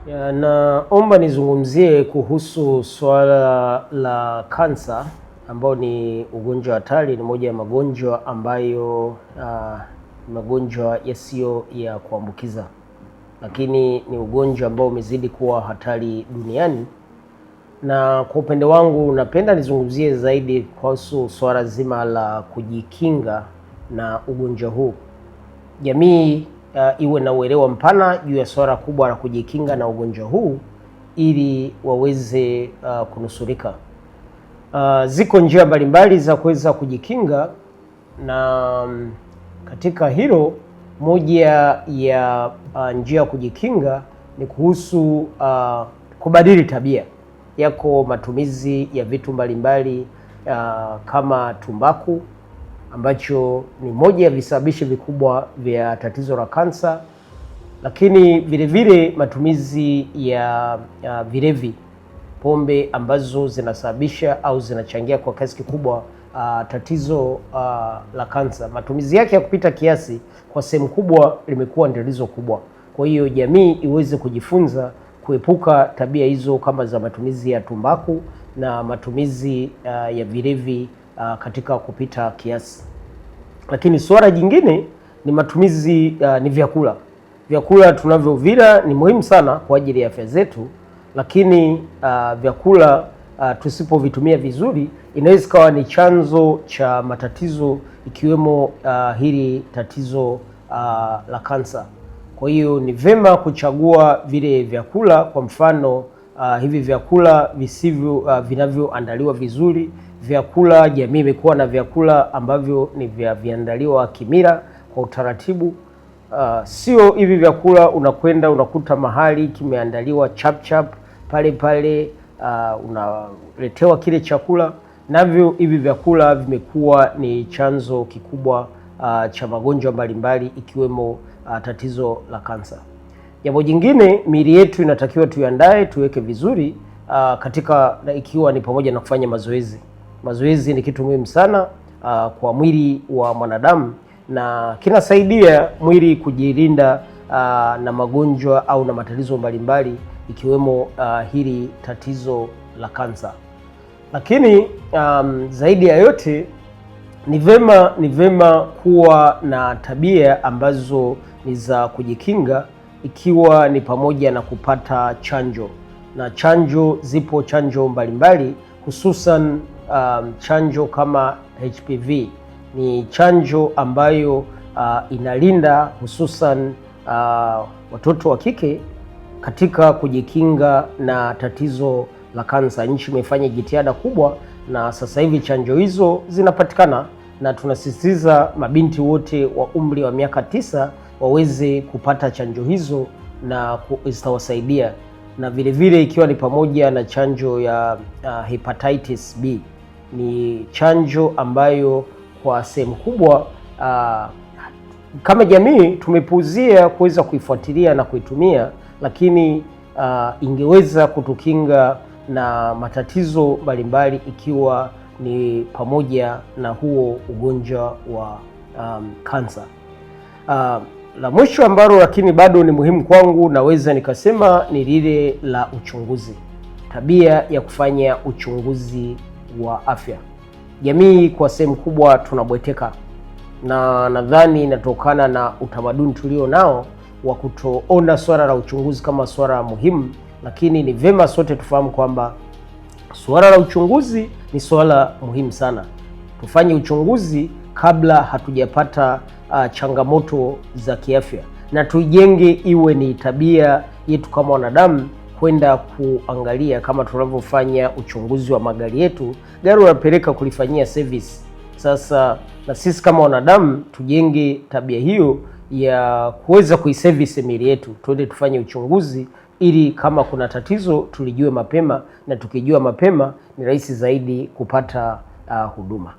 Naomba nizungumzie kuhusu swala la kansa ambao ni ugonjwa hatari. Ni moja ya magonjwa ambayo magonjwa yasiyo ya kuambukiza, lakini ni ugonjwa ambao umezidi kuwa hatari duniani. Na kwa upande wangu napenda nizungumzie zaidi kuhusu swala zima la kujikinga na ugonjwa huu. Jamii iwe na uelewa mpana juu ya swala kubwa la kujikinga na ugonjwa huu ili waweze kunusurika. Ziko njia mbalimbali za kuweza kujikinga, na katika hilo moja ya njia ya kujikinga ni kuhusu kubadili tabia. Yako matumizi ya vitu mbalimbali kama tumbaku, ambacho ni moja ya visababishi vikubwa vya tatizo la kansa, lakini vile vile matumizi ya vilevi, pombe ambazo zinasababisha au zinachangia kwa kiasi kikubwa tatizo la kansa. Matumizi yake ya kupita kiasi kwa sehemu kubwa limekuwa ndilizo kubwa. Kwa hiyo jamii iweze kujifunza kuepuka tabia hizo kama za matumizi ya tumbaku na matumizi ya vilevi katika kupita kiasi. Lakini swala jingine ni matumizi ni vyakula. Vyakula tunavyovila ni muhimu sana kwa ajili ya afya zetu, lakini vyakula tusipovitumia vizuri inaweza kuwa ni chanzo cha matatizo, ikiwemo hili tatizo la kansa. Kwa hiyo ni vema kuchagua vile vyakula, kwa mfano hivi vyakula visivyo vinavyoandaliwa vizuri. Vyakula, jamii imekuwa na vyakula ambavyo ni viandaliwa kimila kwa utaratibu. Sio hivi vyakula unakwenda unakuta mahali kimeandaliwa chap pale pale, unaletewa kile chakula. Navyo hivi vyakula vimekuwa ni chanzo kikubwa cha magonjwa mbalimbali, ikiwemo tatizo la kansa. Jambo jingine, miili yetu inatakiwa tuiandae, tuweke vizuri katika, ikiwa ni pamoja na kufanya mazoezi. Mazoezi ni kitu muhimu sana kwa mwili wa mwanadamu, na kinasaidia mwili kujilinda na magonjwa au na matatizo mbalimbali, ikiwemo hili tatizo la kansa. Lakini zaidi ya yote ni vema kuwa na tabia ambazo ni za kujikinga, ikiwa ni pamoja na kupata chanjo. Na chanjo, zipo chanjo mbalimbali, hususan chanjo kama HPV ni chanjo ambayo inalinda hususan watoto wa kike katika kujikinga na tatizo la kansa. Nchi imefanya jitihada kubwa, na sasa hivi chanjo hizo zinapatikana, na tunasisitiza mabinti wote wa umri wa miaka 9 waweze kupata chanjo hizo na zitawasaidia. Na vile vile ikiwa ni pamoja na chanjo ya hepatitis B, ni chanjo ambayo kwa sehemu kubwa kama jamii tumepuuzia kuweza kuifuatilia na kuitumia, lakini ingeweza kutukinga na matatizo mbalimbali, ikiwa ni pamoja na huo ugonjwa wa kansa. La mwisho ambalo lakini bado ni muhimu kwangu, naweza nikasema ni lile la uchunguzi. Tabia ya kufanya uchunguzi wa afya. Jamii kwa sehemu kubwa tunabweteka, na nadhani inatokana na utamaduni tulio nao wa kutoona swala la uchunguzi kama swala muhimu. Lakini ni vema sote tufahamu kwamba swala la uchunguzi ni swala muhimu sana. Tufanye uchunguzi kabla hatujapata changamoto za kiafya, na tuijenge iwe ni tabia yetu kama wanadamu, kwenda kuangalia kama tunavyofanya uchunguzi wa magari yetu. Gari unapeleka kulifanyia service. Sasa na sisi kama wanadamu tujenge tabia hiyo ya kuweza kuiservice miili yetu, twende tufanye uchunguzi ili kama kuna tatizo tulijue mapema, na tukijua mapema ni rahisi zaidi kupata huduma.